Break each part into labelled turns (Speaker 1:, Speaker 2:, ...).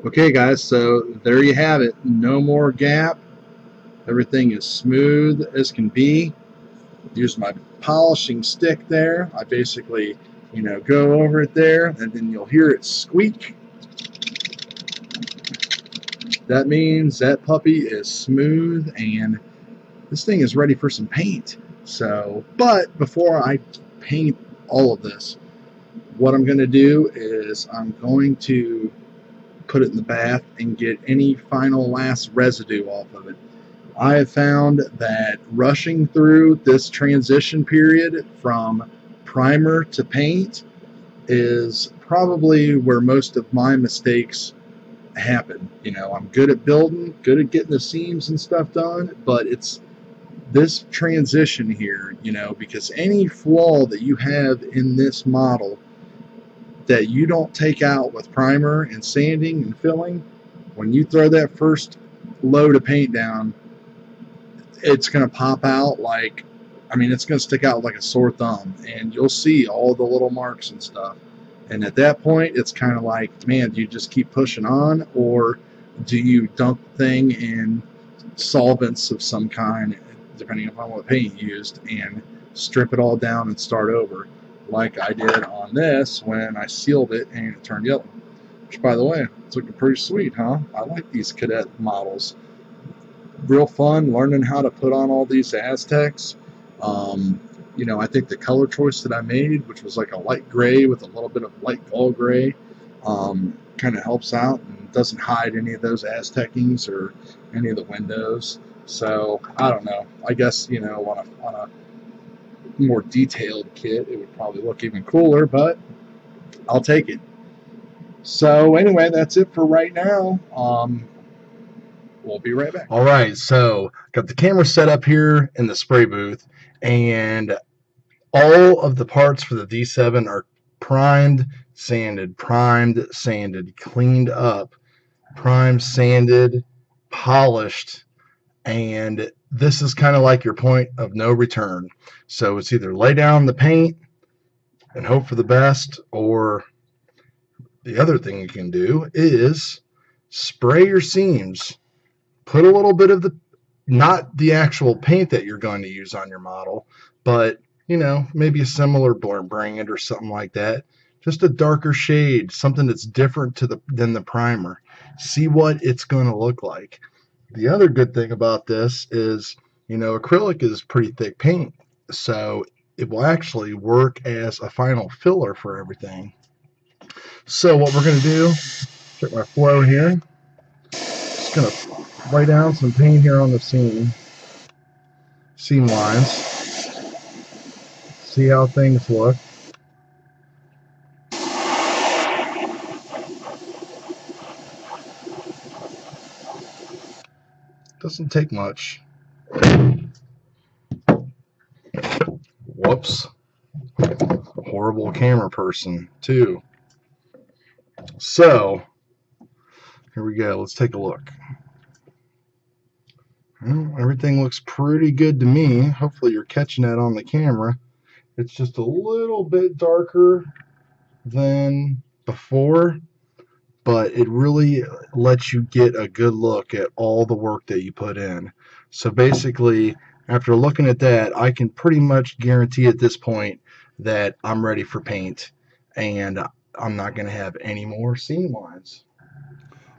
Speaker 1: Okay guys, so there you have it. No more gap. Everything is smooth as can be. Use my polishing stick there. I basically, go over it there, and then you'll hear it squeak. That means that puppy is smooth and this thing is ready for some paint. So, but before I paint all of this, what I'm going to do is I'm going to put it in the bath and get any final last residue off of it. I have found that rushing through this transition period from primer to paint is probably where most of my mistakes happen. I'm good at building, good at getting the seams and stuff done, but it's this transition here, because any flaw that you have in this model that you don't take out with primer and sanding and filling, when you throw that first load of paint down, it's going to pop out like, it's going to stick out like a sore thumb, and you'll see all the little marks and stuff. And at that point, it's kind of like, man, do you just keep pushing on, or do you dump the thing in solvents of some kind, depending upon what paint you used, and strip it all down and start over, like I did on this when I sealed it and it turned yellow. Which, by the way, it's looking pretty sweet, huh? I like these cadet models. Real fun learning how to put on all these Aztecs. I think the color choice that I made, which was like a light gray with a little bit of light gall gray, kind of helps out and doesn't hide any of those Aztecings or any of the windows. So I don't know. I guess on a more detailed kit, it would probably look even cooler, but I'll take it. So anyway, that's it for right now. We'll be right back. All right, so got the camera set up here in the spray booth, and all of the parts for the D7 are primed, sanded, cleaned up, primed, sanded, polished, and this is kind of like your point of no return. So it's either lay down the paint and hope for the best, or the other thing you can do is spray your seams. Put a little bit of not the actual paint that you're going to use on your model, but maybe a similar brand or something like that. Just a darker shade, something that's different than the primer. See what it's going to look like. The other good thing about this is, acrylic is pretty thick paint, so it will actually work as a final filler for everything. So what we're going to do, check my flow here. Just going to lay down some paint here on the seam lines. See how things look. Doesn't take much. Whoops. Horrible camera person, too. So, here we go. Let's take a look. Well, everything looks pretty good to me. Hopefully you're catching that on the camera. It's just a little bit darker than before, but it really lets you get a good look at all the work that you put in. So basically, after looking at that, I can pretty much guarantee at this point that I'm ready for paint, and I'm not going to have any more seam lines.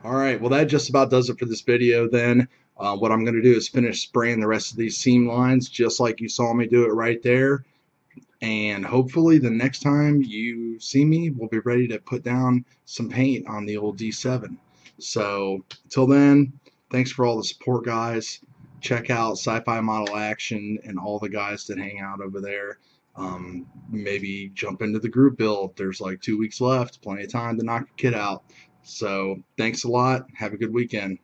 Speaker 1: All right, well, that just about does it for this video then. What I'm going to do is finish spraying the rest of these seam lines just like you saw me do it right there. And hopefully the next time you see me, we'll be ready to put down some paint on the old D7. So until then, thanks for all the support, guys. Check out Sci-Fi Model Action and all the guys that hang out over there. Maybe jump into the group build. There's like 2 weeks left, plenty of time to knock your kid out. So thanks a lot. Have a good weekend.